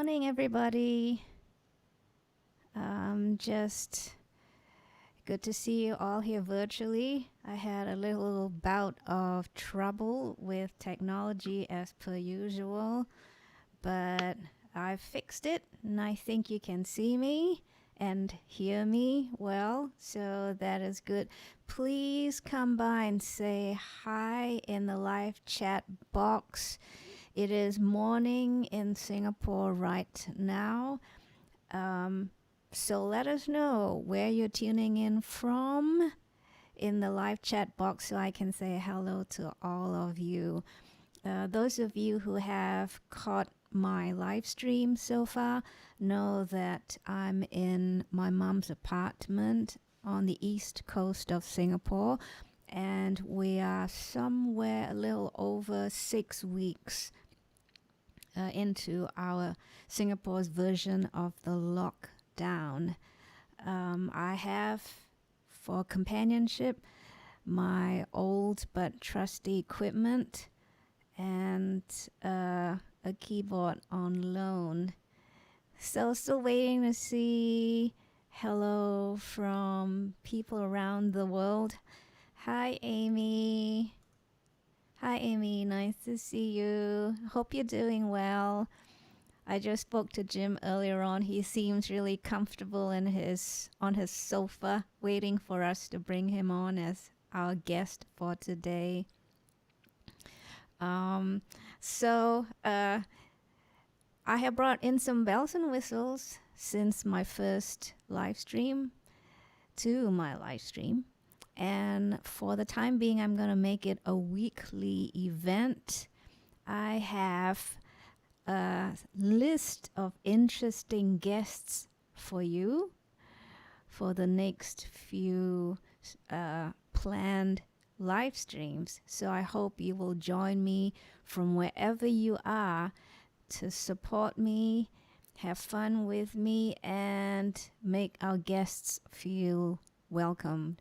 morning, everybody. Just good to see you all here virtually. I had a little bout of trouble with technology as per usual, but I fixed it and I think you can see me and hear me well, so that is good. Please come by and say hi in the live chat box. It is morning in Singapore right now. So let us know where you're tuning in from in the live chat box so I can say hello to all of you. Those of you who have caught my live stream so far know that I'm in my mom's apartment on the east coast of Singapore, and we are somewhere a little over 6 weeks into our Singapore's version of the lockdown. I have for companionship my old but trusty equipment and a keyboard on loan. So still waiting to see hello from people around the world. Hi, Amy. Hi, Amy. Nice to see you. Hope you're doing well. I just spoke to Jim earlier on. He seems really comfortable on his sofa, waiting for us to bring him on as our guest for today. I have brought in some bells and whistles since my first live stream to my live stream. And for the time being, I'm going to make it a weekly event. I have a list of interesting guests for you for the next few planned live streams. So I hope you will join me from wherever you are to support me, have fun with me, and make our guests feel welcomed.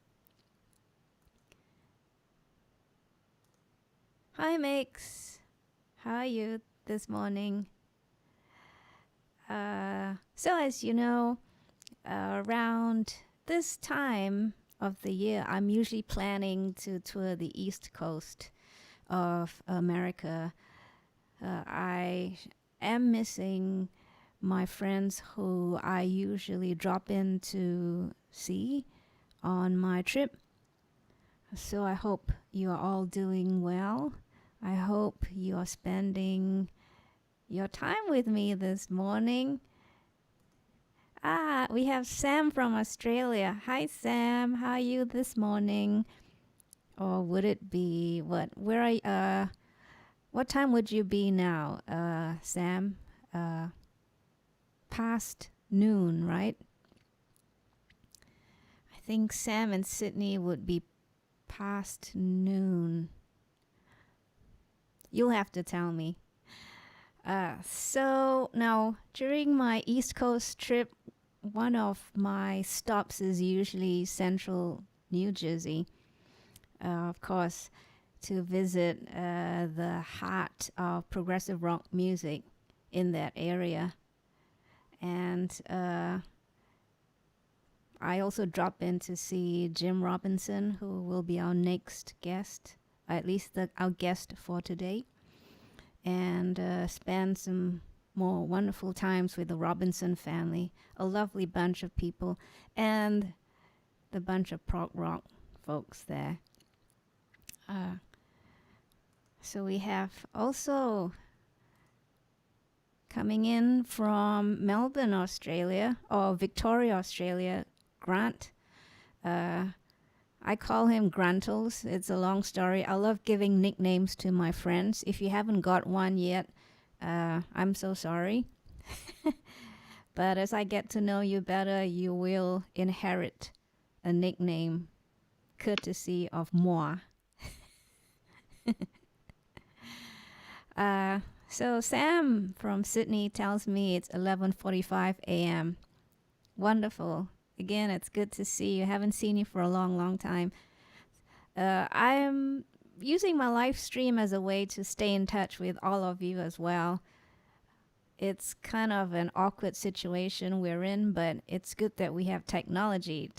Hi, Mix. How are you this morning? So as you know, around this time of the year, I'm usually planning to tour the East Coast of America. I am missing my friends who I usually drop in to see on my trip. So I hope you are all doing well. I hope you are spending your time with me this morning. We have Sam from Australia. Hi, Sam. How are you this morning? Or would it be what? Where are you? What time would you be now, Sam? Past noon, right? I think Sam and Sydney would be past noon. You'll have to tell me. So now, during my East Coast trip, one of my stops is usually central New Jersey. Of course, to visit the heart of progressive rock music in that area. And I also drop in to see Jim Robinson, who will be our next guest, at least our guest for today, and spend some more wonderful times with the Robinson family, a lovely bunch of people, and the bunch of prog rock folks there. So we have also coming in from Melbourne, Australia, or Victoria, Australia, Grant. I call him Grantles. It's a long story. I love giving nicknames to my friends. If you haven't got one yet, I'm so sorry. But as I get to know you better, you will inherit a nickname courtesy of moi. So Sam from Sydney tells me it's 11:45 a.m. Wonderful. Again, it's good to see you. Haven't seen you for a long, long time. I'm using my live stream as a way to stay in touch with all of you as well. it's kind of an awkward situation we're in, but it's good that we have technology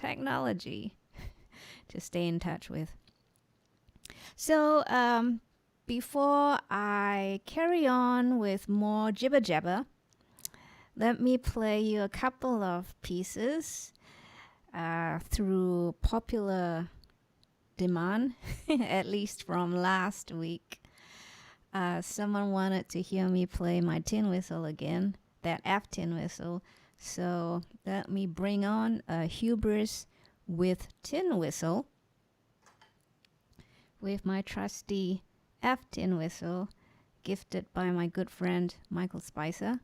to stay in touch with. So before I carry on with more jibber jabber, let me play you a couple of pieces through popular demand, at least from last week. Someone wanted to hear me play my tin whistle again, that F tin whistle. So let me bring on a Hubris with tin whistle with my trusty F tin whistle, gifted by my good friend Michael Spicer.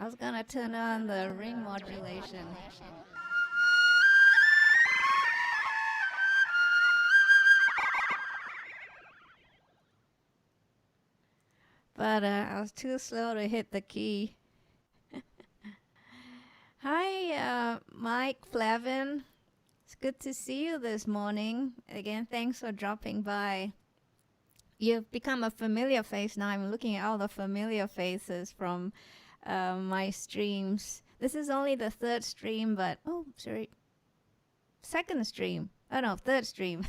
I was gonna turn on the ring modulation. But I was too slow to hit the key. Hi, Mike Flavin. It's good to see you this morning. Again, thanks for dropping by. You've become a familiar face now. I'm looking at all the familiar faces from my streams. This is only the third stream, but second stream. Oh no, third stream.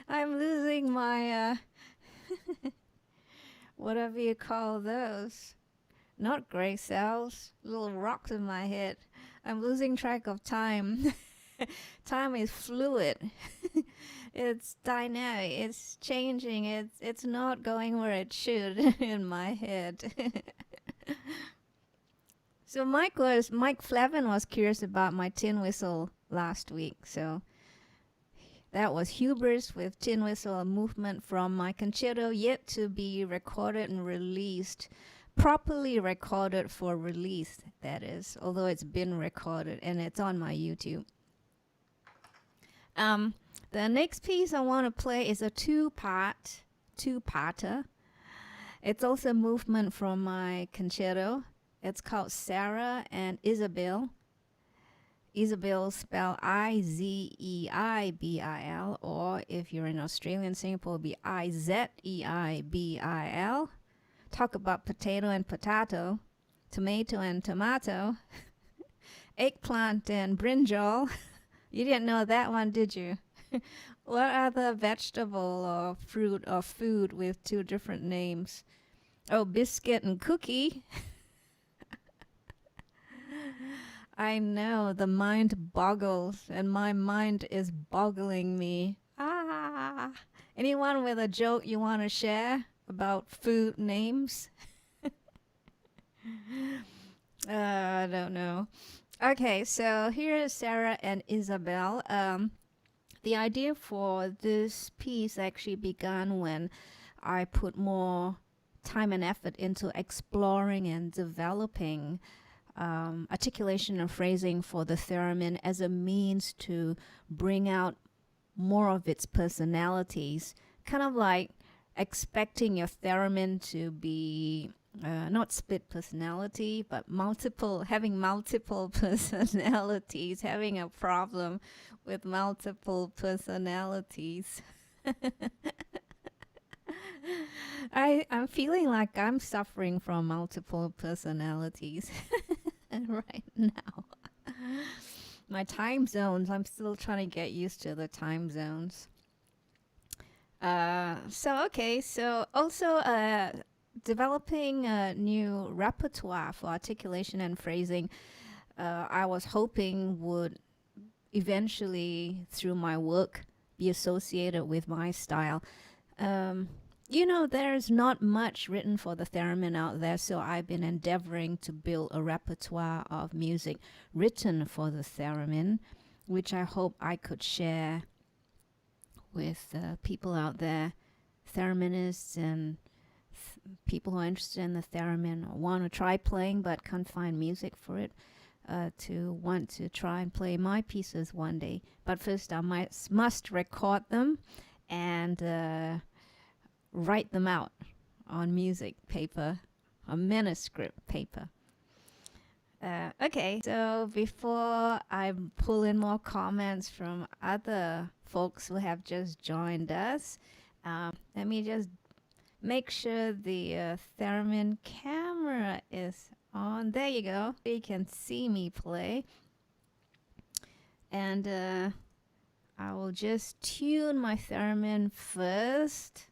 I'm losing my whatever you call those. Not gray cells, little rocks in my head. I'm losing track of time. Time is fluid. It's dynamic. It's changing. It's not going where it should in my head. So Mike Flavin was curious about my tin whistle last week. So that was Hubris with tin whistle, a movement from my concerto yet to be recorded and released. Properly recorded for release, that is, although it's been recorded and it's on my YouTube. The next piece I want to play is a two-parter. It's also a movement from my concerto. It's called Sarah and Isabel. Isabel spelled Izeibil, or if you're in Australian Singapore, it'll be Izeibil. Talk about potato and potato, tomato and tomato, eggplant and brinjal. You didn't know that one, did you? What other vegetable or fruit or food with two different names? Oh, biscuit and cookie. I know, the mind boggles, and my mind is boggling me. Anyone with a joke you want to share about food names? I don't know. Okay, so here is Sarah and Isabel. The idea for this piece actually began when I put more time and effort into exploring and developing articulation and phrasing for the theremin as a means to bring out more of its personalities, kind of like expecting your theremin to be not split personality, but having multiple personalities, having a problem with multiple personalities. I'm feeling like I'm suffering from multiple personalities right now. My time zones, I'm still trying to get used to the time zones. So also developing a new repertoire for articulation and phrasing, I was hoping would eventually, through my work, be associated with my style. There's not much written for the theremin out there, so I've been endeavoring to build a repertoire of music written for the theremin, which I hope I could share with people out there, thereminists and people who are interested in the theremin or want to try playing but can't find music for it, to want to try and play my pieces one day. But first I must record them and write them out on music paper, on manuscript paper. Okay, so before I pull in more comments from other folks who have just joined us, let me just make sure the theremin camera is on. There you go. You can see me play. And I will just tune my theremin first.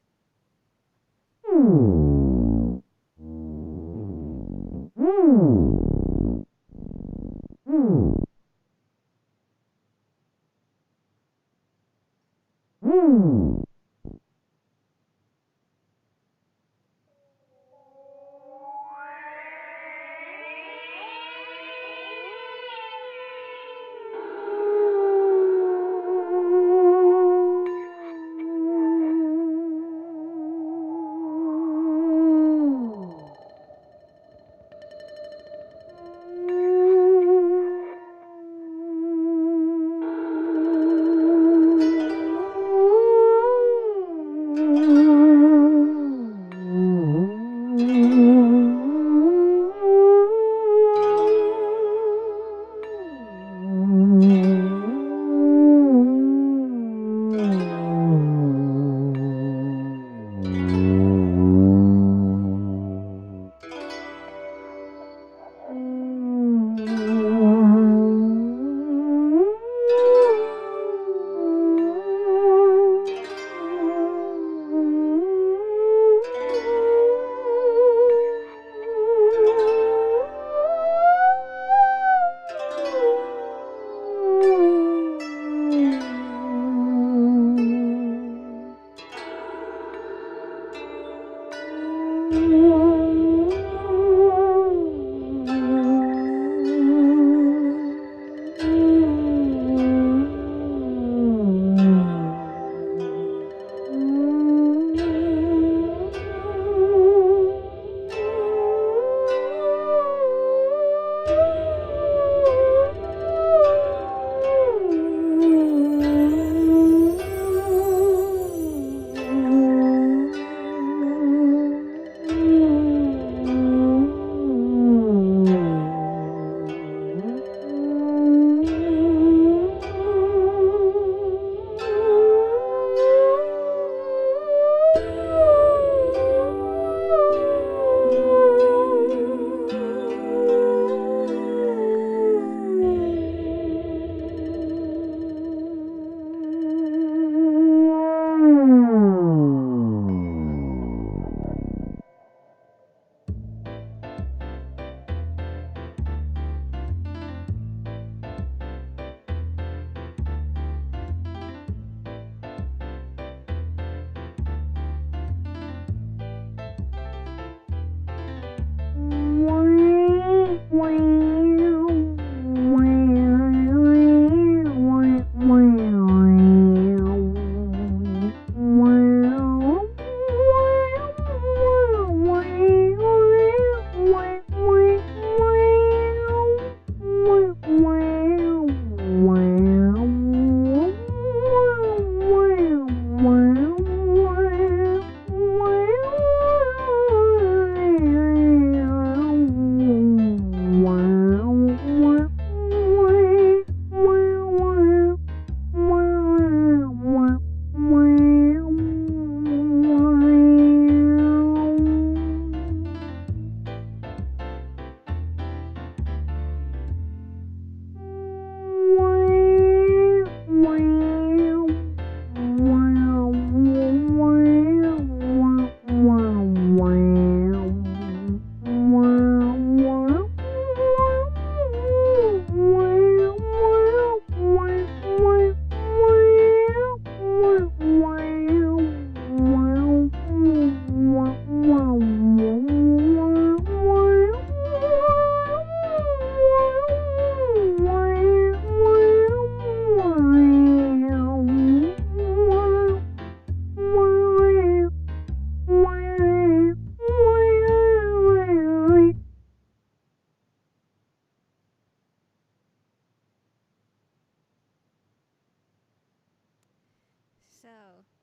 So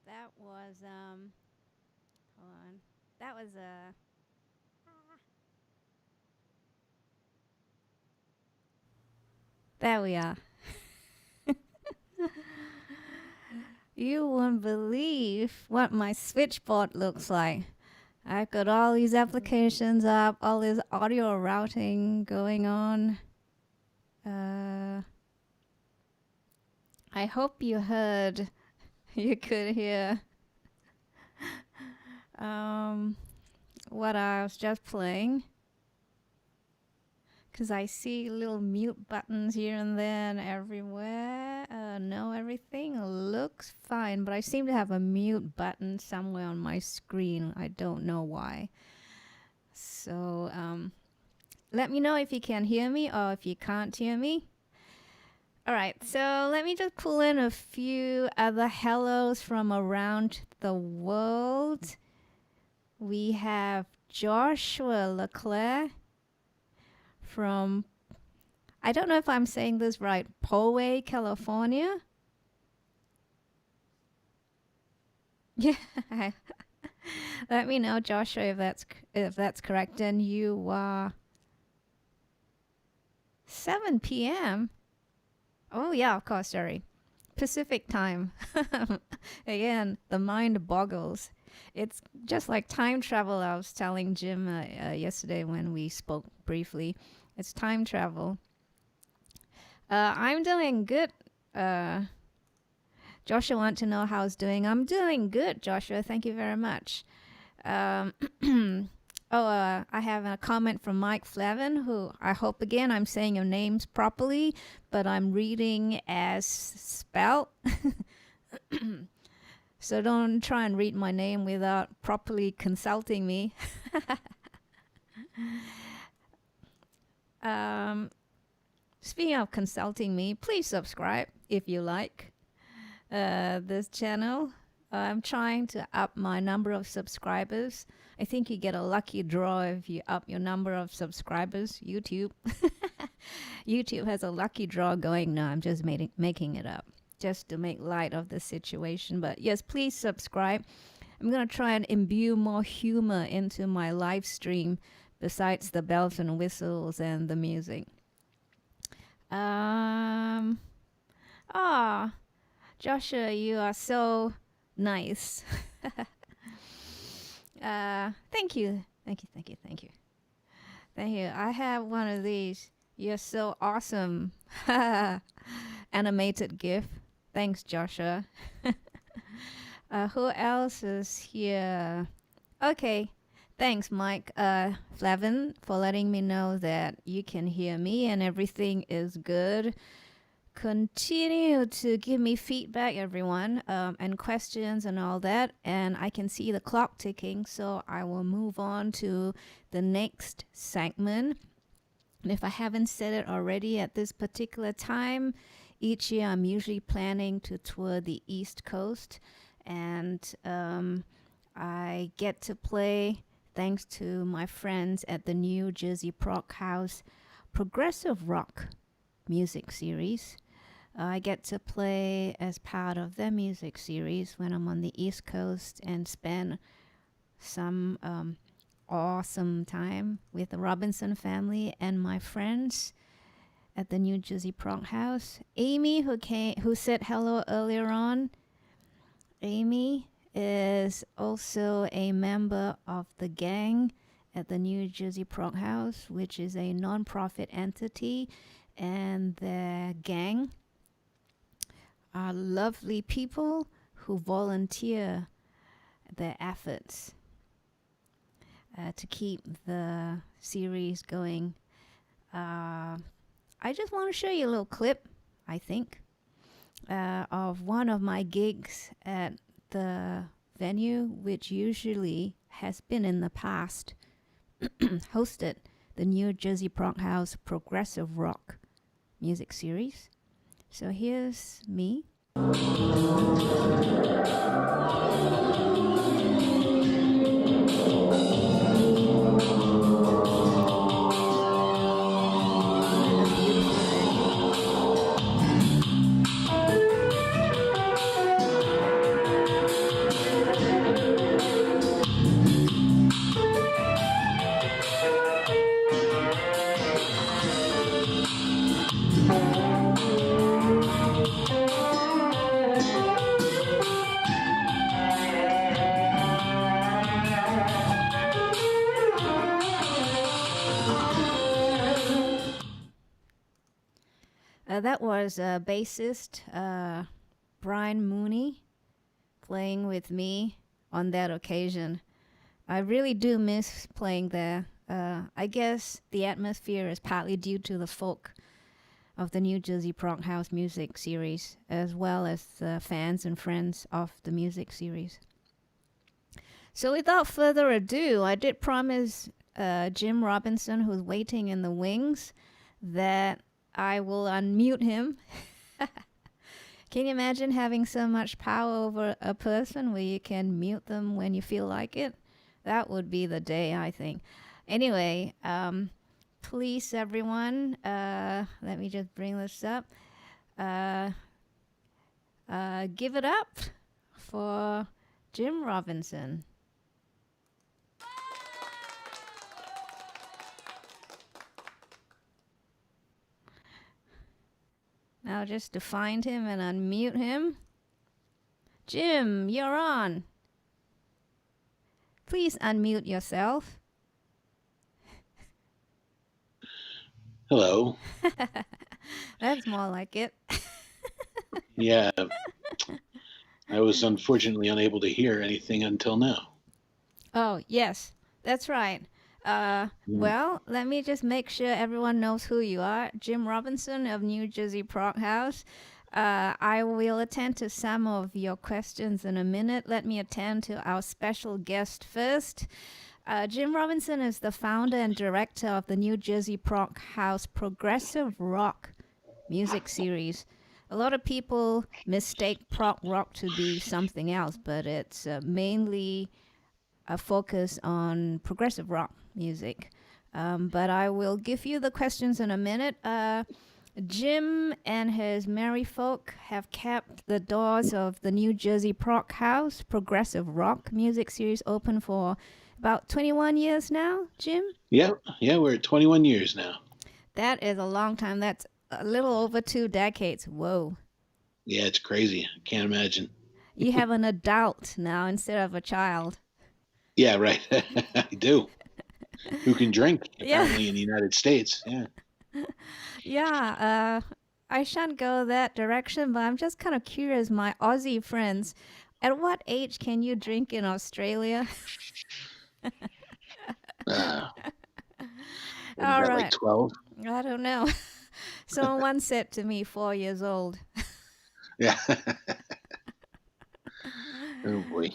that was hold on. That was there we are. You won't believe what my switchboard looks like. I've got all these applications up, all this audio routing going on. I hope you heard, you could hear what I was just playing. Because I see little mute buttons here and there and everywhere. No, everything looks fine, but I seem to have a mute button somewhere on my screen. I don't know why. So let me know if you can hear me or if you can't hear me. All right, so let me just pull in a few other hellos from around the world. We have Joshua Leclerc from, I don't know if I'm saying this right, Poway, California. Yeah. Let me know, Joshua, if that's correct. And you are 7 p.m. Oh yeah, of course, sorry. Pacific time. Again, the mind boggles. It's just like time travel. I was telling Jim yesterday when we spoke briefly. It's time travel. I'm doing good. Joshua want to know how I was doing. I'm doing good, Joshua. Thank you very much. I have a comment from Mike Flavin, who I hope again I'm saying your names properly, but I'm reading as spelt. So don't try and read my name without properly consulting me. Speaking of consulting me, please subscribe if you like this channel. I'm trying to up my number of subscribers. I think you get a lucky draw if you up your number of subscribers. YouTube. YouTube has a lucky draw going. No, I'm just making it up just to make light of the situation. But yes, please subscribe. I'm going to try and imbue more humor into my live stream besides the bells and whistles and the music. Joshua, you are so nice. Thank you. I have one of these. You're so awesome. Animated GIF. Thanks, Joshua. Who else is here? Okay. Thanks, Mike. Flavin, for letting me know that you can hear me and everything is good. Continue to give me feedback, everyone, and questions and all that. And I can see the clock ticking, so I will move on to the next segment. And if I haven't said it already, at this particular time, each year I'm usually planning to tour the East Coast. And I get to play, thanks to my friends at the New Jersey Proghouse progressive rock music series. I get to play as part of their music series when I'm on the East Coast and spend some awesome time with the Robinson family and my friends at the New Jersey Proghouse. Amy, who said hello earlier on, Amy is also a member of the gang at the New Jersey Proghouse, which is a non-profit entity, and the gang are lovely people who volunteer their efforts to keep the series going. I just want to show you a little clip, I think, of one of my gigs at the venue, which usually has been in the past hosted the New Jersey Proghouse progressive rock music series. So here's me. That was bassist Brian Mooney playing with me on that occasion. I really do miss playing there. I guess the atmosphere is partly due to the folk of the New Jersey Proghouse music series, as well as the fans and friends of the music series. So without further ado, I did promise Jim Robinson, who's waiting in the wings, that I will unmute him. Can you imagine having so much power over a person where you can mute them when you feel like it? That would be the day, I think. Anyway, please, everyone, let me just bring this up. Give it up for Jim Robinson. Now just to find him and unmute him. Jim, you're on. Please unmute yourself. Hello. That's more like it. Yeah. I was unfortunately unable to hear anything until now. Oh, yes, that's right. Well, let me just make sure everyone knows who you are. Jim Robinson of New Jersey Proghouse. I will attend to some of your questions in a minute. Let me attend to our special guest first. Jim Robinson is the founder and director of the New Jersey Prog-house progressive rock music series. A lot of people mistake prog rock to be something else, but it's mainly a focus on progressive rock music. But I will give you the questions in a minute. Jim and his merry folk have kept the doors of the New Jersey Prog-house progressive rock music series open for about 21 years now, Jim? Yeah, we're at 21 years now. That is a long time. That's a little over 2 decades. Whoa. Yeah, it's crazy. I can't imagine. You have an adult now instead of a child. Yeah, right. I do. Who can drink, Yeah. apparently, in the United States. Yeah. Yeah, I shan't go that direction, but I'm just kind of curious, my Aussie friends, at what age can you drink in Australia? What is All that, right. like 12? I don't know. Someone once said to me, 4 years old. Yeah. Oh, boy.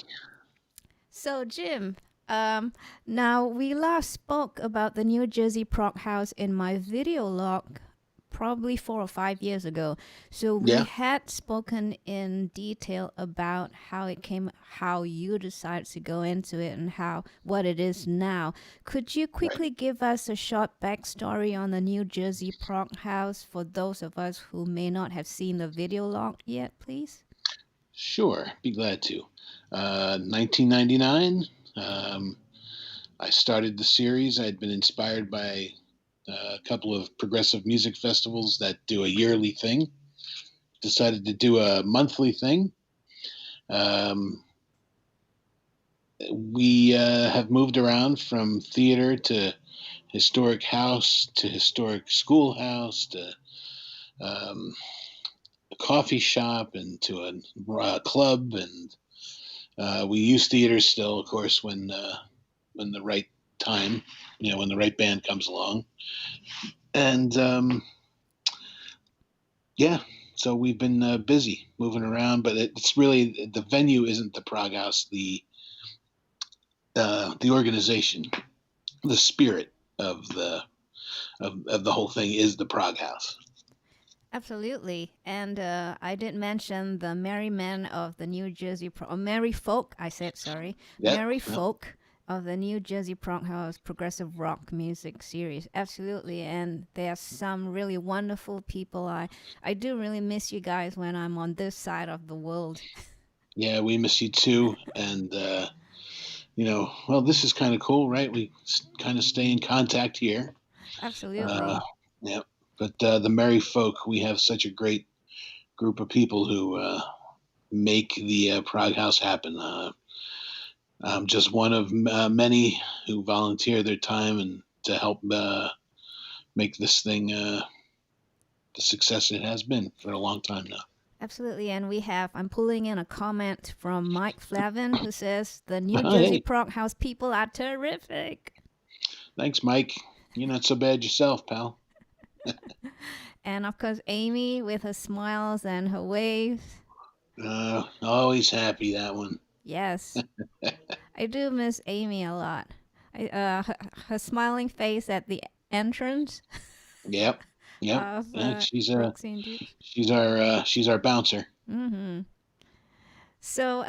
So, Jim, now we last spoke about the New Jersey Prog-house in my video log probably 4 or 5 years ago. So we had spoken in detail about how it came, how you decided to go into it, and what it is now. Could you quickly give us a short backstory on the New Jersey Prog-house for those of us who may not have seen the video log yet, please? Sure, be glad to. 1999, I started the series. I'd been inspired by a couple of progressive music festivals that do a yearly thing. Decided to do a monthly thing. We have moved around from theater to historic house to historic schoolhouse to a coffee shop and to a club, and we use theater still, of course, when the right time, when the right band comes along. And so we've been busy moving around, but it's really, the venue isn't the Prog-house. The organization, the spirit of the whole thing is the Prog-house. Absolutely. And I did mention the merry men of the New Jersey merry folk, I said, sorry. Yep, merry folk of the New Jersey Prog-house progressive rock music series. Absolutely. And there are some really wonderful people. I do really miss you guys when I'm on this side of the world. Yeah, we miss you too. And, well, this is kind of cool, right? We kind of stay in contact here. Absolutely. Yeah. But the merry folk, we have such a great group of people who make the Prog-house happen. I'm just one of many who volunteer their time and to help make this thing the success it has been for a long time now. Absolutely. And I'm pulling in a comment from Mike Flavin, who says, the New Jersey Prog-house people are terrific. Thanks, Mike. You're not so bad yourself, pal. And of course, Amy with her smiles and her waves. Always happy, that one. Yes. I do miss Amy a lot. Her smiling face at the entrance. Yep. She's our bouncer. Mm-hmm. So,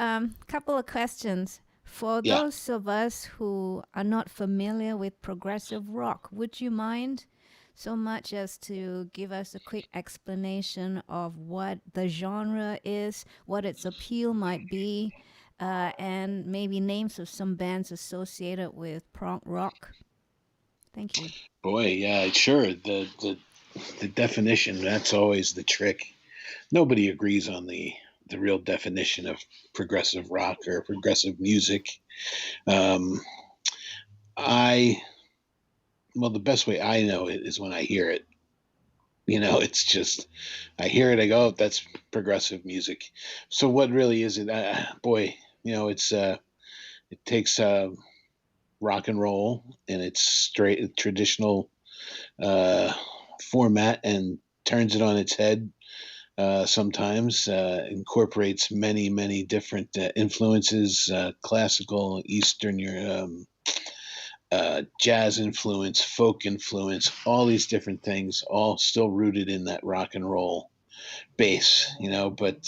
couple of questions. For those of us who are not familiar with progressive rock, would you mind so much as to give us a quick explanation of what the genre is, what its appeal might be, and maybe names of some bands associated with prog rock? Thank you. Boy, yeah, sure. The definition, that's always the trick. Nobody agrees on the real definition of progressive rock or progressive music. The best way I know it is when I hear it. It's just, I hear it, I go, oh, that's progressive music. So what really is it? It's it takes rock and roll and its straight traditional format and turns it on its head sometimes incorporates many different influences, classical, Eastern, jazz influence, folk influence, all these different things, all still rooted in that rock and roll base, but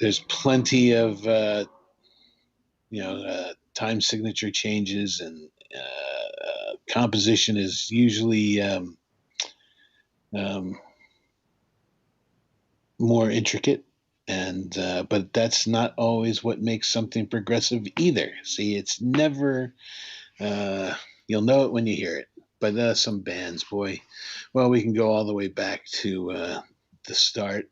there's plenty of time signature changes, and composition is usually um, more intricate, and but that's not always what makes something progressive either. See, it's never you'll know it when you hear it. But some bands, boy, well, we can go all the way back to the start.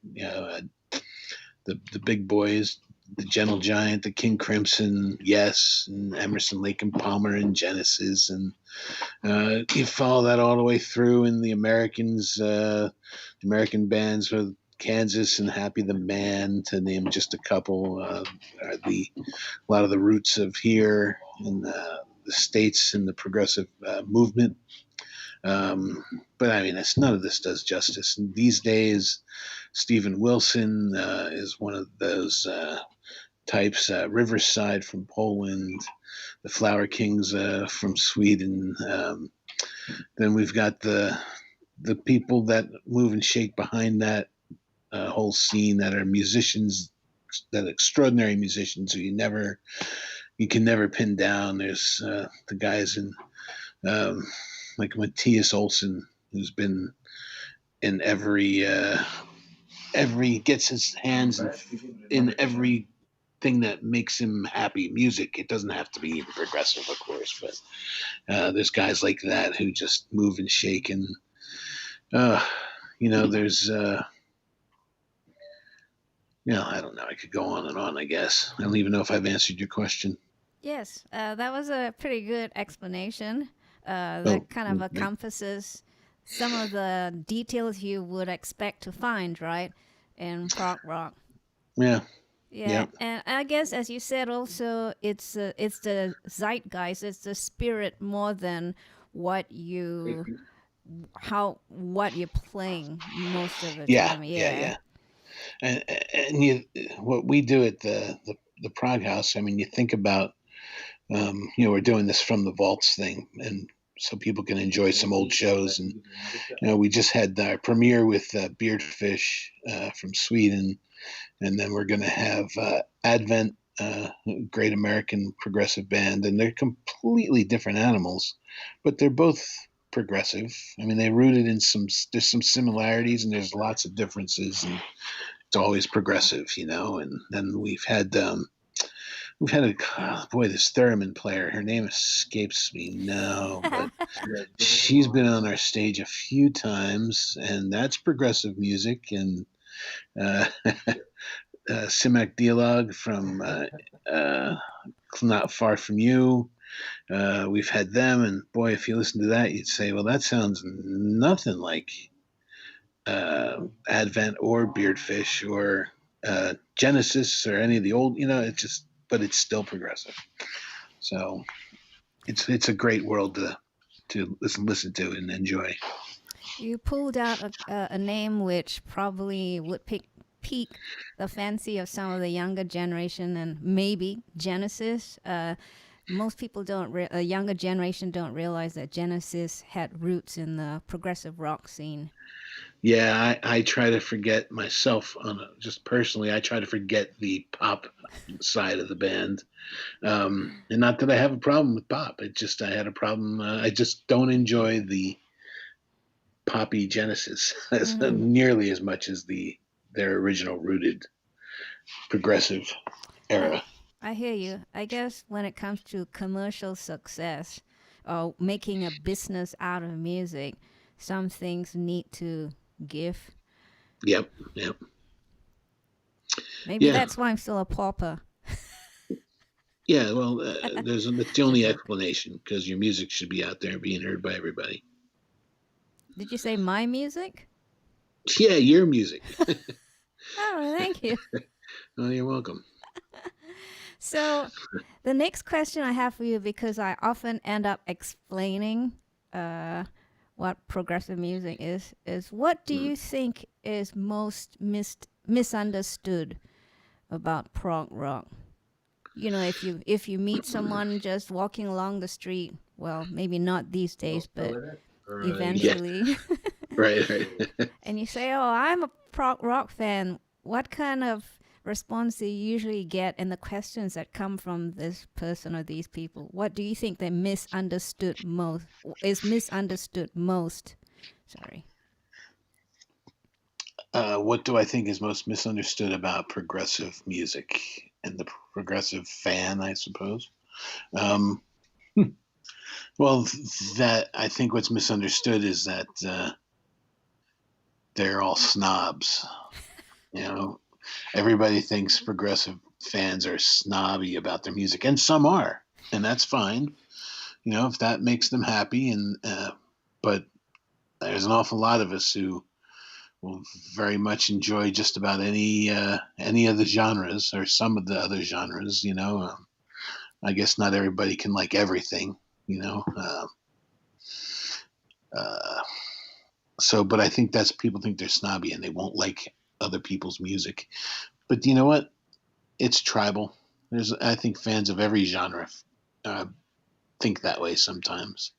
The big boys, the Gentle Giant, the King Crimson, Yes, and Emerson, Lake and Palmer, and Genesis, and you follow that all the way through in the American bands with Kansas and Happy the Man, to name just a couple, are a lot of the roots of here in the States in the progressive movement. But I mean, none of this does justice. And these days, Steven Wilson is one of those types. Riverside from Poland, the Flower Kings from Sweden. Then we've got the people that move and shake behind that whole scene, that are musicians, that extraordinary musicians who you can never pin down. There's the guys in like Matthias Olsson, who's been in every gets his hands in everything that makes him happy. Music, it doesn't have to be progressive, of course, but there's guys like that who just move and shake, and there's I don't know, I could go on and on, I guess. I don't even know if I've answered your question. Yes, that was a pretty good explanation. Oh, That kind of okay. encompasses some of the details you would expect to find, right, in prog rock. Yeah. Yeah, Yep. and I guess as you said, also it's the zeitgeist, it's the spirit more than what you what you're playing most of the Yeah. time. Yeah. Yeah. Yeah. And what we do at the Prog-house, I mean, you think about, we're doing this from the vaults thing, and so people can enjoy some old shows. And we just had our premiere with Beardfish from Sweden, and then we're going to have Advent, great American progressive band, and they're completely different animals, but they're both progressive. I mean, they rooted in there's some similarities, and there's lots of differences, and it's always progressive. And then we've had boy, this theremin player, her name escapes me now, but she's been on our stage a few times, and that's progressive music. And uh, Simak Dialog from Not Far From You. We've had them, and boy, if you listen to that, you'd say, well, that sounds nothing like Advent or Beardfish or Genesis or any of the old, but it's still progressive. So it's a great world to listen to and enjoy. You pulled out a name which probably would pique the fancy of some of the younger generation, and maybe Genesis. Most people don't, a younger generation don't realize that Genesis had roots in the progressive rock scene. Yeah, I try to forget myself just personally. I try to forget the pop side of the band, and not that I have a problem with pop. I had a problem. I just don't enjoy the poppy Genesis Hmm. nearly as much as their original rooted progressive I, era. I hear you. I guess when it comes to commercial success or making a business out of music, some things need to give. Yep, yep, Maybe yeah, that's why I'm still a pauper. yeah. Well, that's the Just only joke. explanation, because your music should be out there being heard by everybody. Did you say my music? Yeah, your music. Oh, thank you. Oh, you're welcome. So, the next question I have for you, because I often end up explaining uh, what progressive music is what do you think is most misunderstood about prog rock? You know, if you meet someone just walking along the street, well, maybe not these days, but Yeah, eventually, right, right. and you say, "Oh, I'm a prog rock fan." What kind of response do you usually get, and the questions that come from this person or these people? What do you think they misunderstood most? Is misunderstood most? Sorry. What do I think is most misunderstood about progressive music and the progressive fan, I suppose? Um, well, that I think what's misunderstood is that they're all snobs. You know, everybody thinks progressive fans are snobby about their music, and some are, and that's fine. You know, if that makes them happy, and but there's an awful lot of us who will very much enjoy just about any of the genres or some of the other genres. You know, I guess not everybody can like everything. You know, uh, so but I think that's people think they're snobby and they won't like other people's music. But you know what? It's tribal. I think fans of every genre uh, think that way sometimes,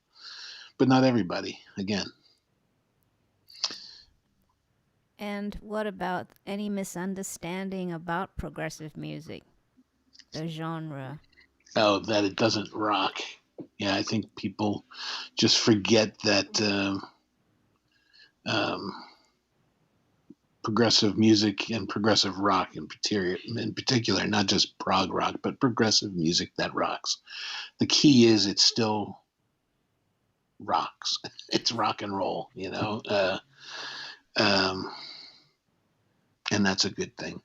but not everybody. Again, And what about any misunderstanding about progressive music, the genre? oh, that it doesn't rock. Yeah, I think people just forget that um, progressive music and progressive rock in particular, not just prog rock, but progressive music that rocks. The key is it still rocks. It's rock and roll, you know, um, and that's a good thing,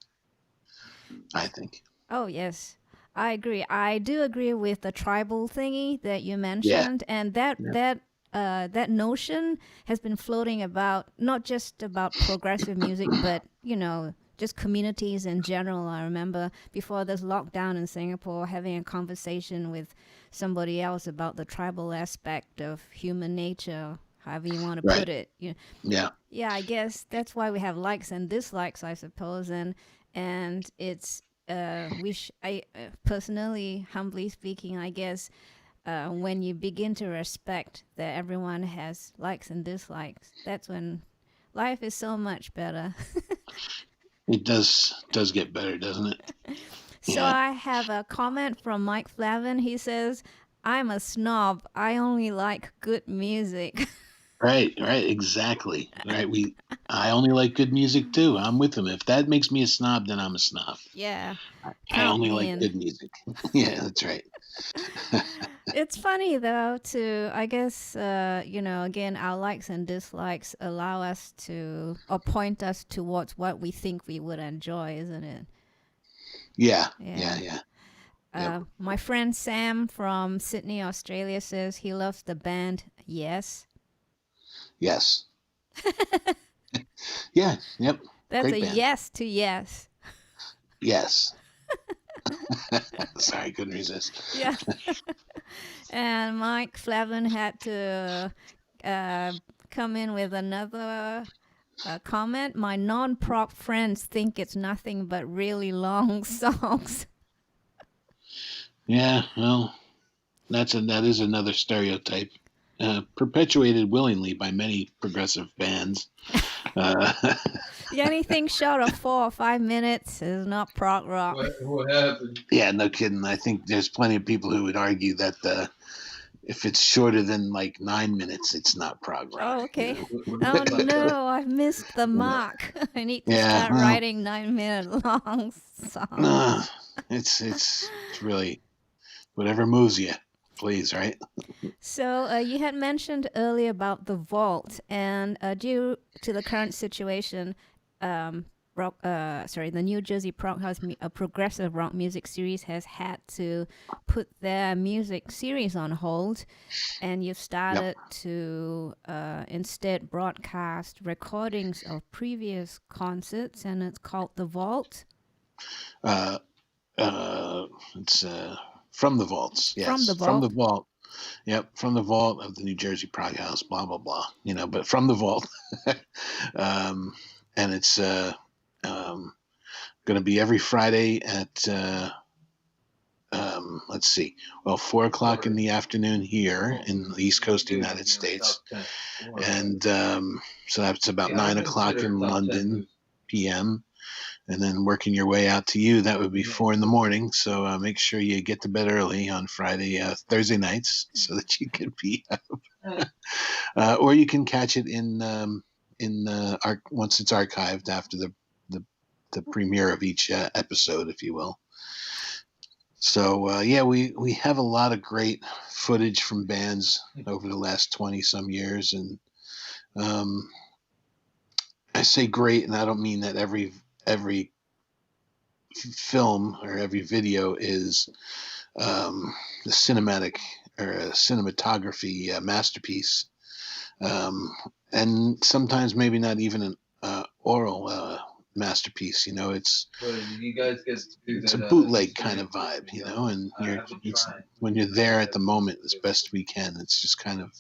I think. Oh, yes. I agree. I do agree with the tribal thingy that you Yeah, mentioned, and yeah, that notion has been floating about not just about progressive music, but just communities in general. I remember before this lockdown in Singapore, having a conversation with somebody else about the tribal aspect of human nature, however you want to right. put it. Yeah, Yeah, I guess that's why we have likes and dislikes, I suppose, and it's I personally, humbly speaking, I guess when you begin to respect that everyone has likes and dislikes, that's when life is so much better. it does get better, doesn't it? So Yeah, I have a comment from Mike Flavin. He says, "I'm a snob. I only like good music." right, right, exactly. Right. I only like good music too. I'm with them. If that makes me a snob, then I'm a snob. Yeah, I count only me like in. good music. Yeah, that's right. It's funny though to I guess again our likes and dislikes allow us to or point us towards what we think we would enjoy, isn't it? Yeah, yeah, Yeah. yeah. Yep. My friend Sam from Sydney, Australia says he loves the band Yes. Yes. Yeah. Yep. That's a Great band. yes to yes. Yes. Sorry, couldn't resist. Yeah. And Mike Flavin had to uh, come in with another comment. My non-prog friends think it's nothing but really long songs. Yeah. Well, that is another stereotype, perpetuated willingly by many progressive bands. Uh, Anything short of 4 or 5 minutes is not prog rock. What happened? yeah, no kidding. I think there's plenty of people who would argue that if it's shorter than like 9 minutes, it's not prog rock. Oh, You okay. know? Oh Like no, I've missed the Yeah. mark. I need to Yeah. start Well, writing 9 minute long songs. no, it's really whatever moves you, please. Right. So you had mentioned earlier about the vault, and due to the current situation, the New Jersey Proghouse, a progressive rock music series, has had to put their music series on hold, and you've Yep. started to instead broadcast recordings of previous concerts, and it's called the Vault. Uh, it's from the vaults. From the Yes, from the Vault. vault. Yep, from the vault of the New Jersey Prog-house, blah blah blah. But from the vault, and it's going to be every Friday at let's see, 4:00 in the afternoon here in the East Coast of the United States, and so that's about 9:00 in London p.m. And then working your way out to you, that would be 4 in the morning. So make sure you get to bed early on Thursday nights, so that you can be up. Or you can catch it once it's archived after the premiere of each episode, if you will. So we have a lot of great footage from bands over the last 20 some years, and I say great, and I don't mean that every film or every video is the cinematic or a cinematography masterpiece, and sometimes maybe not even an oral masterpiece. It's a bootleg kind of vibe, and when you're there at the moment as best we can. It's just kind of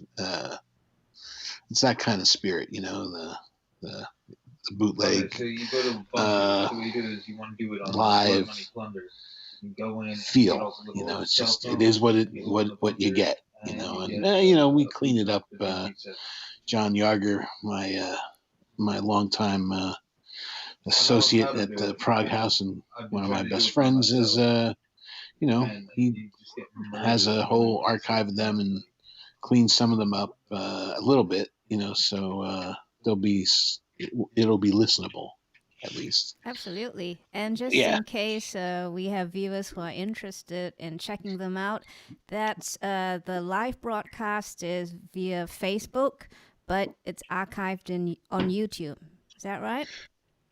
it's that kind of spirit, the bootleg, so you go to so what you do is you want to do it on live Money Plunders. You go in, feel. It's just it is what you get. And we clean it up. John Yarger, my longtime associate at the Prog-house and one of my best friends, is he has a whole archive of them and cleans some of them up a little bit. So it'll be listenable, at least. Absolutely. And just in case we have viewers who are interested in checking them out, that's the live broadcast is via Facebook, but it's archived on YouTube. Is that right?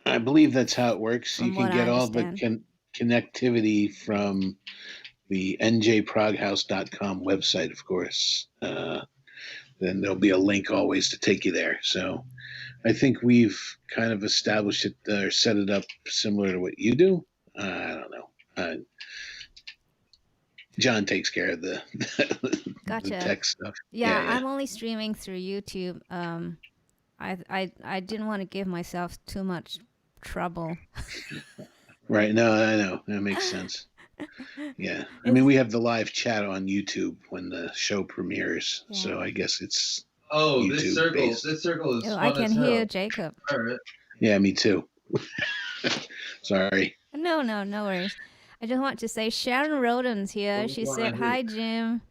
I believe that's how it works. From you can get all the connectivity from the NJProghouse.com website, of course. Then there'll be a link always to take you there. So I think we've kind of established it or set it up similar to what you do. I don't know. John takes care of the, gotcha. the tech stuff. Yeah, I'm only streaming through YouTube. I didn't want to give myself too much trouble. Right. No, I know. That makes sense. Yeah. I mean, we have the live chat on YouTube when the show premieres. Yeah. So I guess it's YouTube based. This circle is fun I can as hell. hear Jacob. All right. Yeah, me too. Sorry. No worries. I just want to say Sharon Roden's here. She said, "Hi, Jim."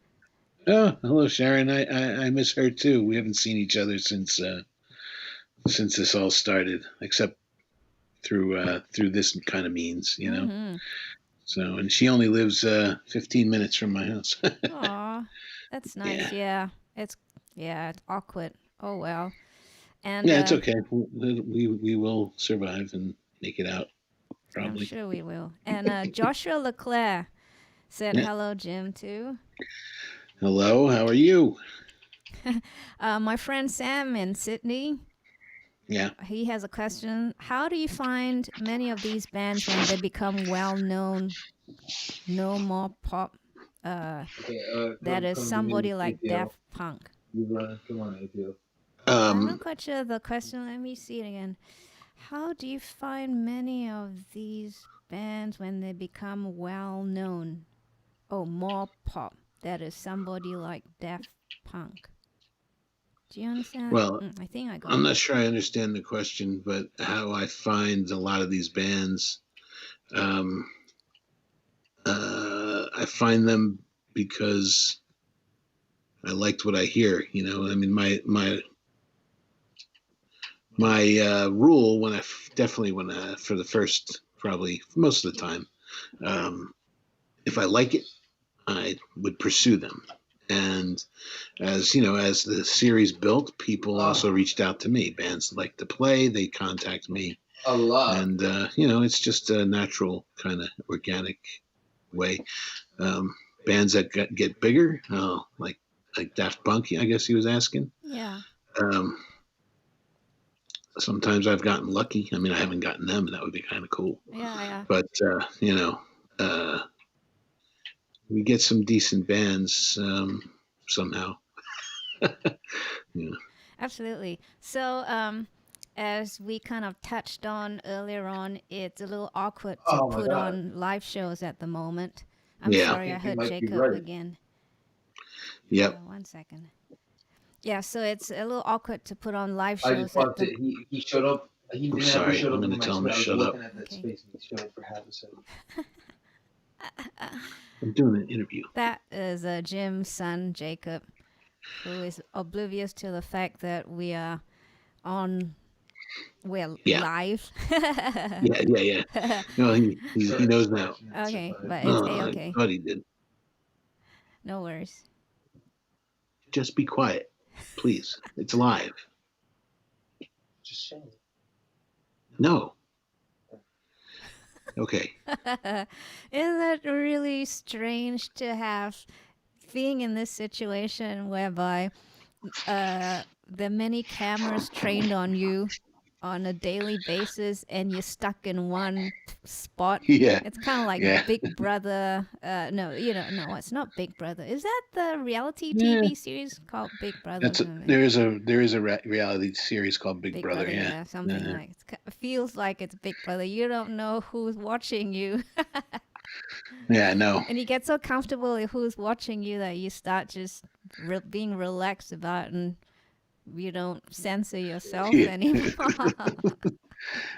Oh, hello, Sharon. I miss her too. We haven't seen each other since this all started, except through this kind of means, Mm-hmm. So, and she only lives 15 minutes from my house. Aw, that's nice. Yeah. It's awkward. Oh well. And yeah, it's okay. We will survive and make it out. Probably. I'm sure we will. And Joshua Leclerc said hello, Jim, too. Hello, how are you? My friend Sam in Sydney. Yeah. He has a question. How do you find many of these bands when they become well-known, no more pop? That is somebody like Daft Punk. Come on, APO. I'm not quite sure the question. Let me see it again. How do you find many of these bands when they become well-known? Oh, more pop. That is somebody like Daft Punk. Do you understand? Well, I think I got I'm not sure I understand the question, but how I find a lot of these bands, I find them because I liked what I hear. I mean, my rule for the first, probably most of the time, if I like it, I would pursue them. And as the series built, people also reached out to me. Bands like to play, they contact me a lot. And it's just a natural kind of organic way. Bands that get bigger, like Daft Punk, I guess he was asking. Yeah. Sometimes I've gotten lucky. I mean, I haven't gotten them, and that would be kind of cool. Yeah. But we get some decent bands. somehow. Yeah. Absolutely. So, as we kind of touched on earlier on, it's a little awkward to Oh my put God. on live shows at the moment. I'm Yeah. sorry, I I think you heard might be Jacob right. again. Yep. 1 second. Yeah, so it's a little awkward to put on live I shows just at bumped the. it. He showed up. He I'm never sorry. showed I'm up going in to my tell him screen. to I was shut up. looking at that Okay. space, and he showed up for half a second. I'm doing an interview. That is Jim's son, Jacob, who is oblivious to the fact that we're Yeah. live. Yeah. No, he knows now. Okay, but it's I A-okay. thought he did. No worries. Just be quiet, please. It's live. Just saying. No. Okay. Isn't that really strange to have being in this situation whereby there are many cameras trained on you on a daily basis and you're stuck in one spot? Yeah. It's kind of like Yeah. Big Brother. No, no, it's not Big Brother. Is that the reality Yeah. TV series called Big Brother? Or something? There is a reality series called Big Brother. Yeah. Something like it feels like it's Big Brother. You don't know who's watching you. Yeah. No. And you get so comfortable with who's watching you that you start just being relaxed about it, and you don't censor yourself Yeah. anymore.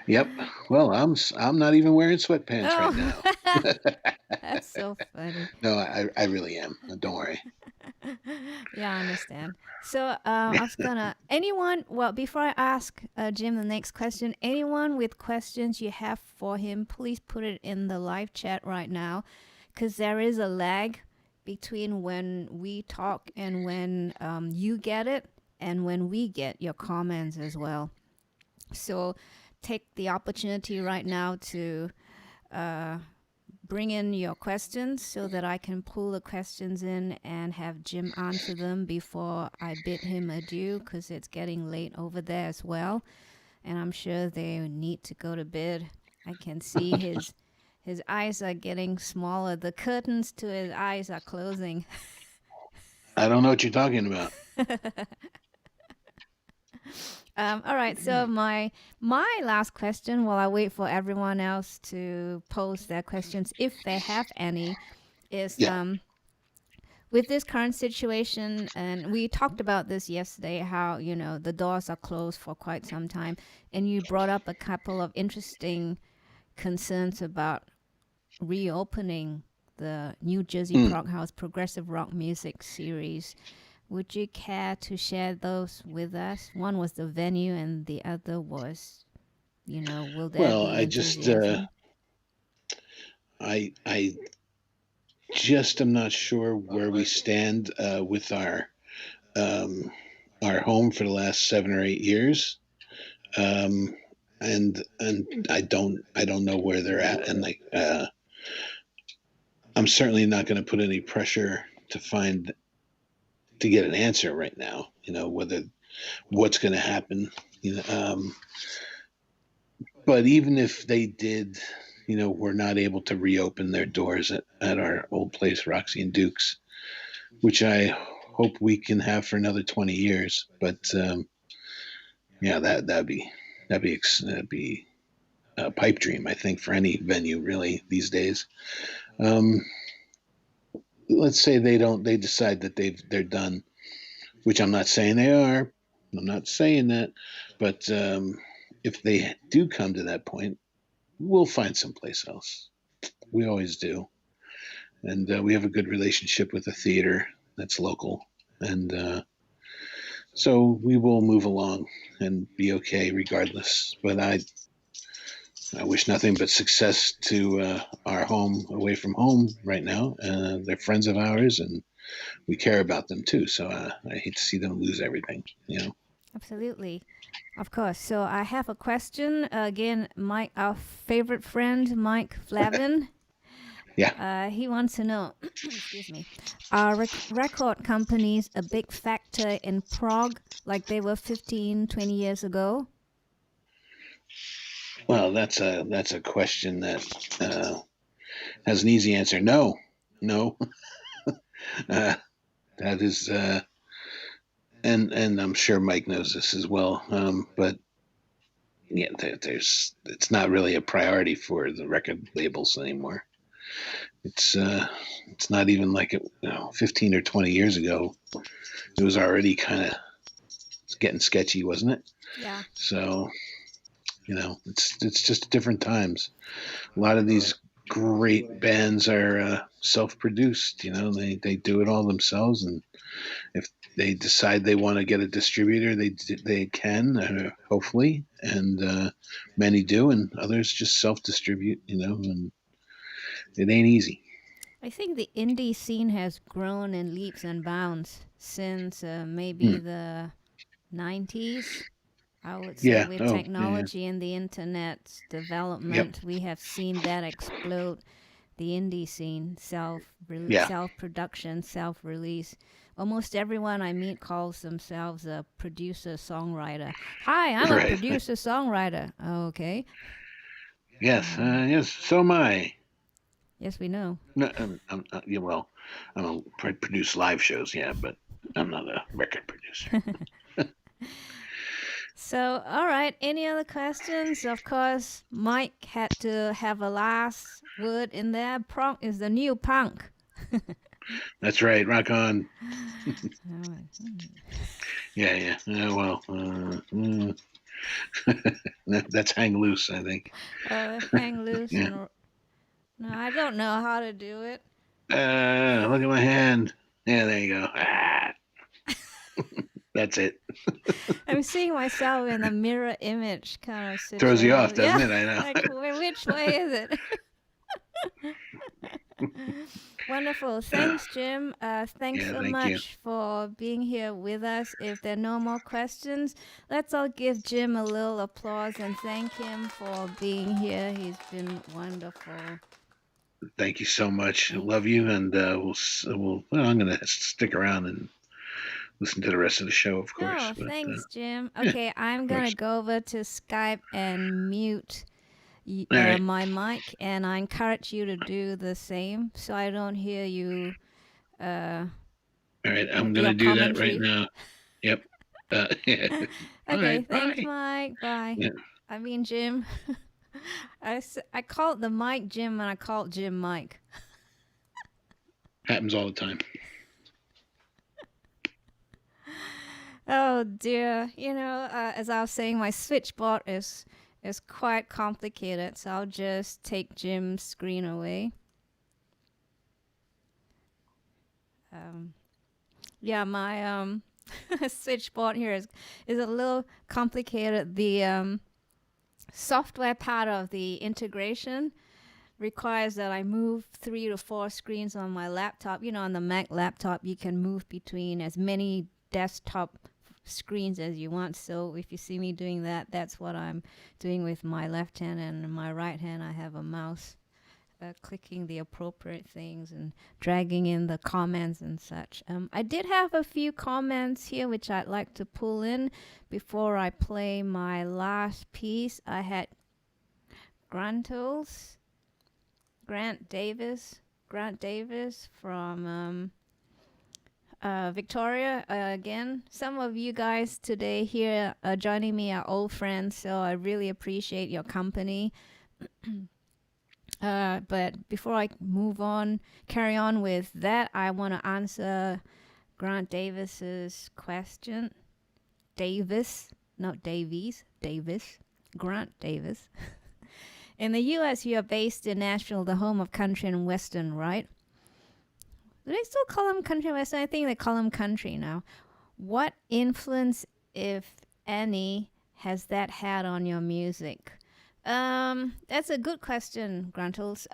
Yep. Well, I'm not even wearing sweatpants right now. That's so funny. No, I really am. Don't worry. Yeah, I understand. So I was gonna before I ask Jim the next question, anyone with questions you have for him, please put it in the live chat right now, because there is a lag between when we talk and when you get it and when we get your comments as well. So take the opportunity right now to bring in your questions so that I can pull the questions in and have Jim answer them before I bid him adieu, because it's getting late over there as well. And I'm sure they need to go to bed. I can see his eyes are getting smaller. The curtains to his eyes are closing. I don't know what you're talking about. All right, so my last question, while I wait for everyone else to pose their questions, if they have any, is with this current situation, and we talked about this yesterday, how the doors are closed for quite some time, and you brought up a couple of interesting concerns about reopening the New Jersey Prog-rock progressive rock music series. Would you care to share those with us? One was the venue, and the other was, will there be enthusiasm? I just am not sure where we stand with our home for the last 7 or 8 years, and I don't know where they're at, and I'm certainly not going to put any pressure to get an answer right now, whether what's going to happen, but even if they did, we're not able to reopen their doors at our old place, Roxy and Duke's, which I hope we can have for another 20 years. But that'd be a pipe dream, I think, for any venue really these days. Let's say they decide that they're done, which I'm not saying they are. I'm not saying that, but if they do come to that point, we'll find someplace else. We always do, and we have a good relationship with the theater that's local, and so we will move along and be okay regardless. But I wish nothing but success to our home away from home right now. They're friends of ours, and we care about them too. So I hate to see them lose everything. Absolutely. Of course. So I have a question. Again, Mike, our favorite friend, Mike Flavin. Yeah. He wants to know, excuse me, are record companies a big factor in prog like they were 15, 20 years ago? Well, that's a question that has an easy answer. No. That is, and I'm sure Mike knows this as well. But yeah, it's not really a priority for the record labels anymore. It's not even like it, 15 or 20 years ago. It was already kind of getting sketchy, wasn't it? Yeah. So it's just different times. A lot of these great bands are self-produced. They do it all themselves, and if they decide they want to get a distributor, they can, hopefully, and many do, and others just self-distribute. And it ain't easy. I think the indie scene has grown in leaps and bounds since maybe Hmm. the 90s. I would say Yeah. with Oh, yeah. technology and the internet's Yep. development, we have seen that explode. The indie scene, Yeah. self production, self release. Almost everyone I meet calls themselves a producer songwriter. Hi, I'm a Right. producer songwriter. Okay. Yes. Yes. So am I. Yes, we know. No, yeah, well, produce live shows, yeah, but I'm not a record producer. So, all right. Any other questions? Of course, Mike had to have a last word in there. Prog is the new punk. That's right. Rock on. All right. Yeah, yeah. That's hang loose, I think. Hang loose Yeah. and no, I don't know how to do it. Look at my hand. Yeah, there you go. That's it. I'm seeing myself in a mirror image kind of Throws you off, situation. doesn't Yeah, it? I know. like which way is it? Wonderful. Thanks, Jim. Thanks Yeah, so thank you. much for being here with us. If there are no more questions, let's all give Jim a little applause and thank him for being here. He's been wonderful. Thank you so much. I love you, and well, I'm gonna stick around and listen to the rest of the show, of course. No, But thanks, Jim. yeah, Okay, I'm of gonna course. go over to Skype and mute All right. my mic, and I encourage you to do the same so I don't hear you, uh, All right. I'm your gonna do that right commentary. now. Yep. Yeah. All Okay, right. thanks, Bye. Mike. Bye. Yeah. I mean, Jim. I called the mic Jim and I called Jim Mike. Happens all the time. Oh dear. As I was saying, my switchboard is quite complicated, so I'll just take Jim's screen away. Yeah, my switchboard here is a little complicated. The software part of the integration requires that I move 3 to 4 screens on my laptop. On the Mac laptop, you can move between as many desktop screens as you want. So if you see me doing that, that's what I'm doing with my left hand, and in my right hand I have a mouse clicking the appropriate things and dragging in the comments and such. I did have a few comments here which I'd like to pull in before I play my last piece. I had Grant Davis from Victoria. Again, some of you guys today here joining me are old friends, so I really appreciate your company. But before I carry on with that, I want to answer Grant Davis's question. Davis, not Davies, Davis. Grant Davis. In the U.S., you are based in Nashville, the home of country and western, right? Do they still call them country and western? I think they call them country now. What influence, if any, has that had on your music? That's a good question, Gruntles.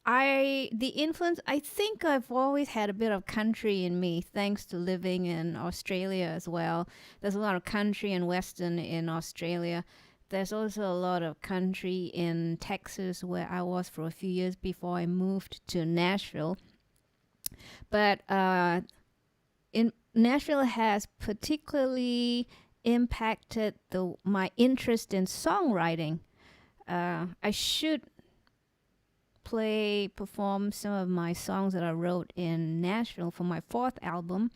The influence, I think I've always had a bit of country in me, thanks to living in Australia as well. There's a lot of country and western in Australia. There's also a lot of country in Texas, where I was for a few years before I moved to Nashville. But in Nashville has particularly impacted my interest in songwriting. I should perform some of my songs that I wrote in Nashville for my 4th album.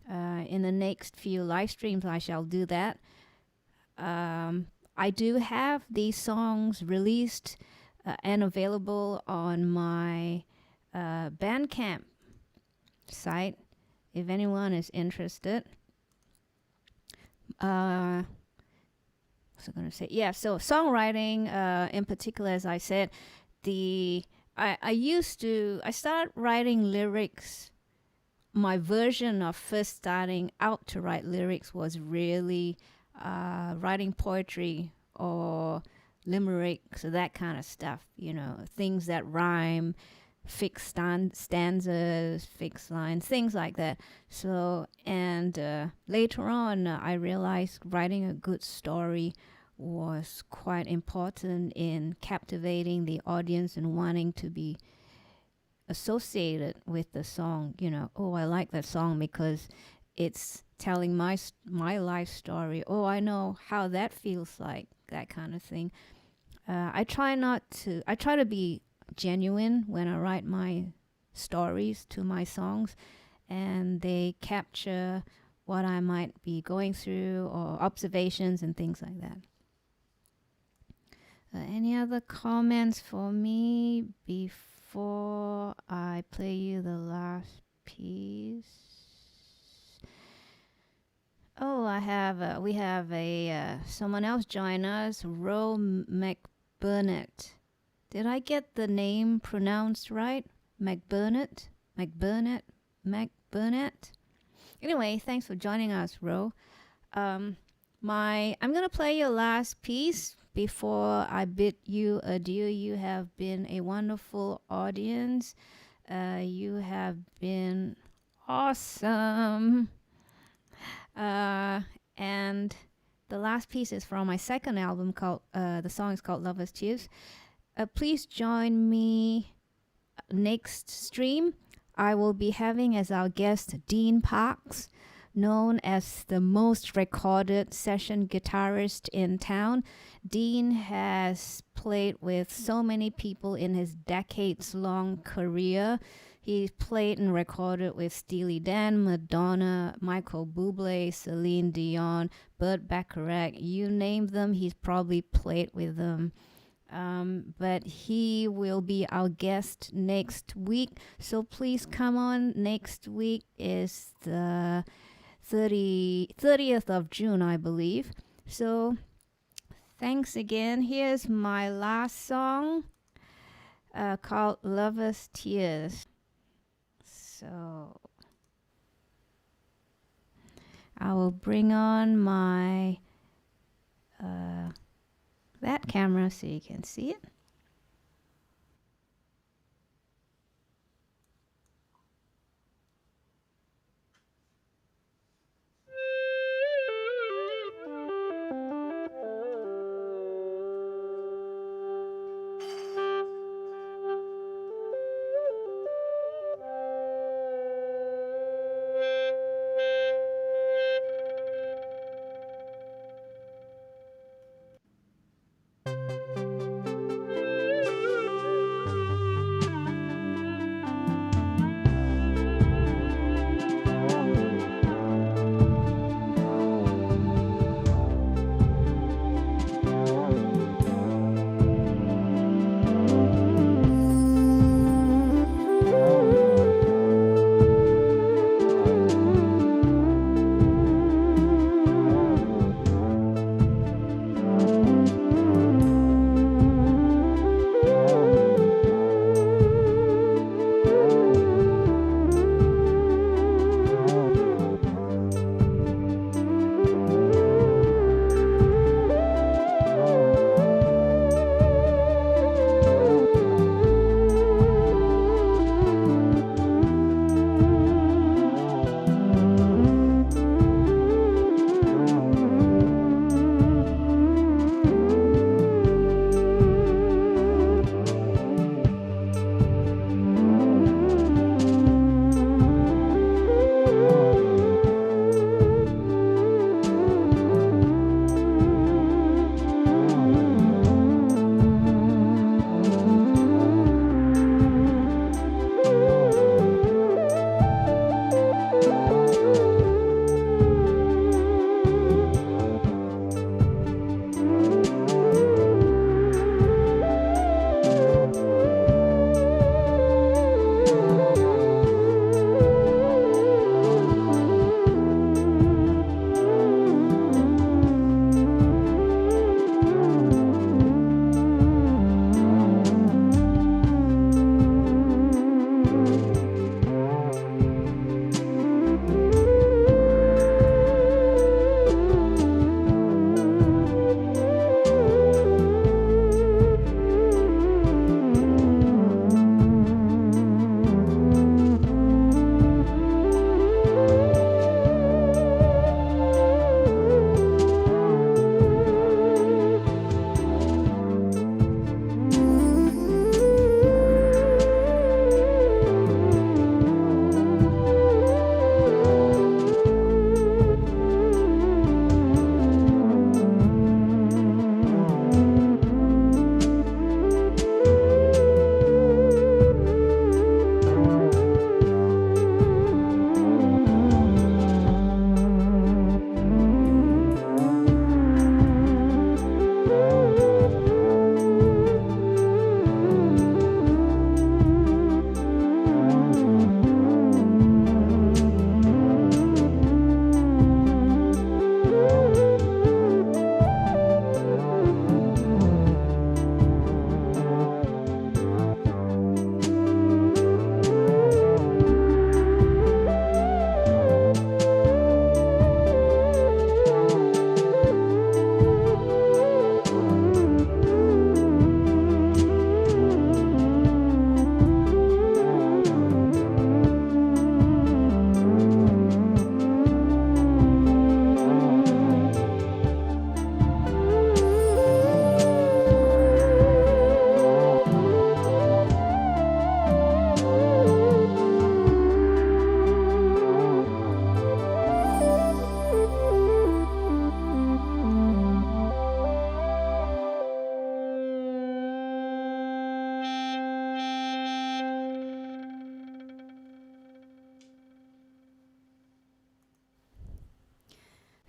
In the next few live streams, I shall do that. I do have these songs released and available on my Bandcamp site if anyone is interested. What's I going to say? Yeah, so songwriting in particular, as I said, I started writing lyrics. My version of first starting out to write lyrics was really writing poetry or limericks, that kind of stuff, things that rhyme, fixed stanzas, fixed lines, things like that. So, and later on, I realized writing a good story was quite important in captivating the audience and wanting to be associated with the song. Oh, I like that song because it's telling my life story. Oh, I know how that feels like, that kind of thing. I try to be genuine when I write my stories to my songs, and they capture what I might be going through or observations and things like that. Any other comments for me before I play you the last piece? Oh, we have someone else join us, Ro McBurnett. Did I get the name pronounced right? McBurnett? Anyway, thanks for joining us, Ro. I'm gonna play your last piece before I bid you adieu. You have been a wonderful audience. You have been awesome. And the last piece is from my 2nd album called, the song is called Lover's Tears. Please join me next stream. I will be having as our guest Dean Parks, known as the most recorded session guitarist in town. Dean has played with so many people in his decades-long career. He's played and recorded with Steely Dan, Madonna, Michael Bublé, Celine Dion, Burt Bacharach. You name them, he's probably played with them. But he will be our guest next week. So please come on. Next week is the 30th of June, I believe. So thanks again. Here's my last song called Lover's Tears. So I will bring on my that camera so you can see it.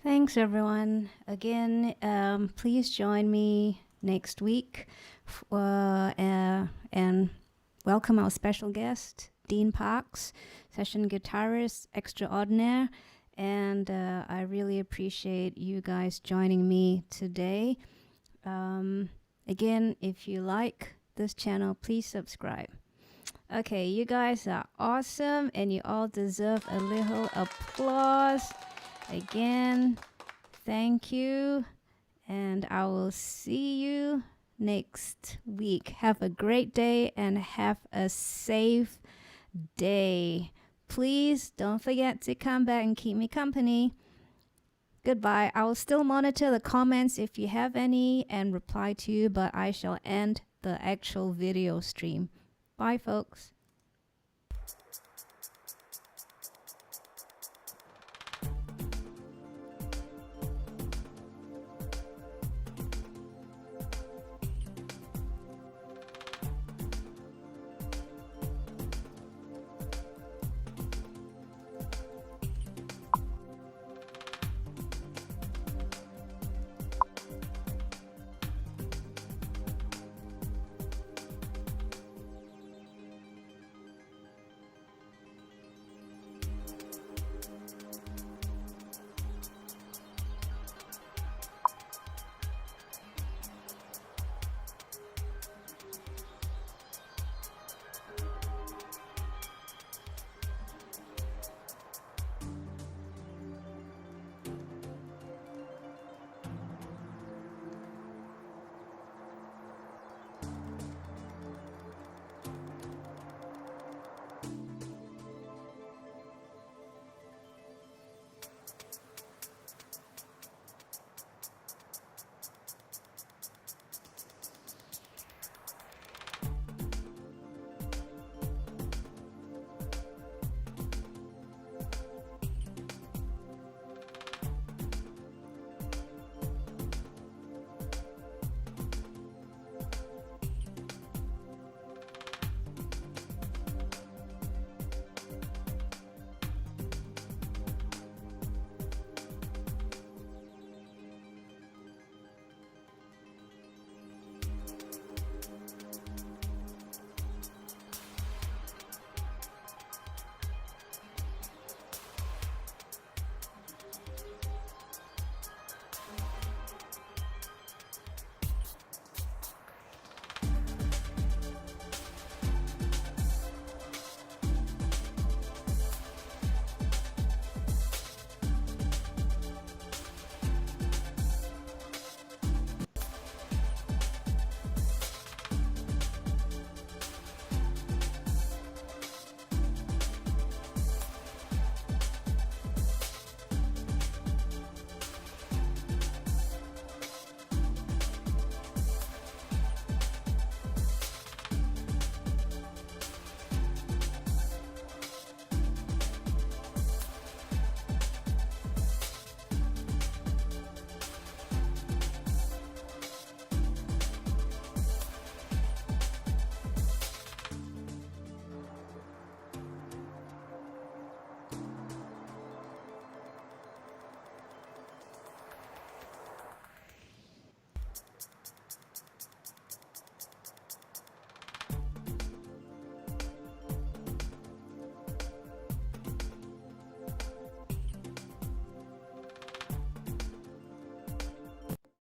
Thanks, everyone. Again, please join me next week and welcome our special guest, Dean Parks, session guitarist extraordinaire. And I really appreciate you guys joining me today. Again, if you like this channel, please subscribe. Okay, you guys are awesome and you all deserve a little applause. Again, thank you, and I will see you next week. Have a great day and have a safe day. Please don't forget to come back and keep me company. Goodbye. I will still monitor the comments if you have any and reply to you, but I shall end the actual video stream. Bye, folks.